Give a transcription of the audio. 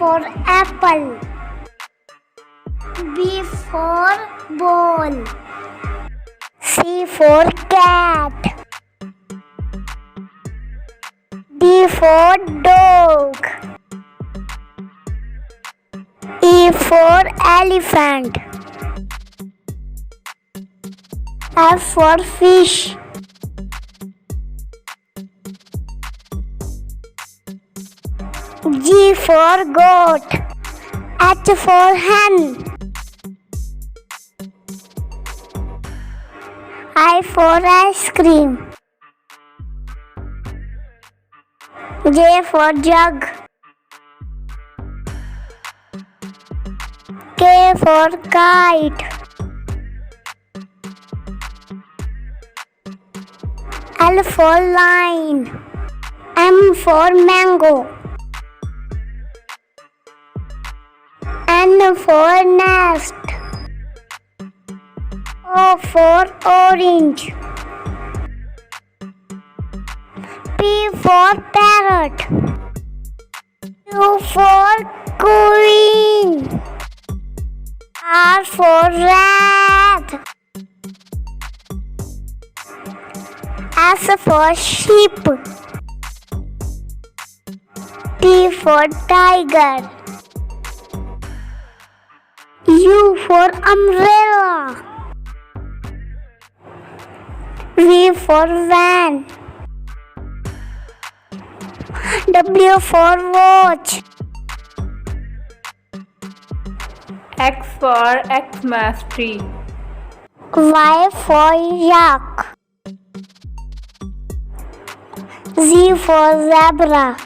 for apple. B for ball. C for cat. D for dog. E for elephant. F for fish. G for goat. H for hen. I for ice cream. J for jug. K for kite. L for lion. M for mango. N for nest. O for orange. P for parrot. Q for queen. R for rat. S for sheep. T for tiger. U for umbrella. V for van. W for watch. X for Xmas tree. Y for yak. Z for zebra.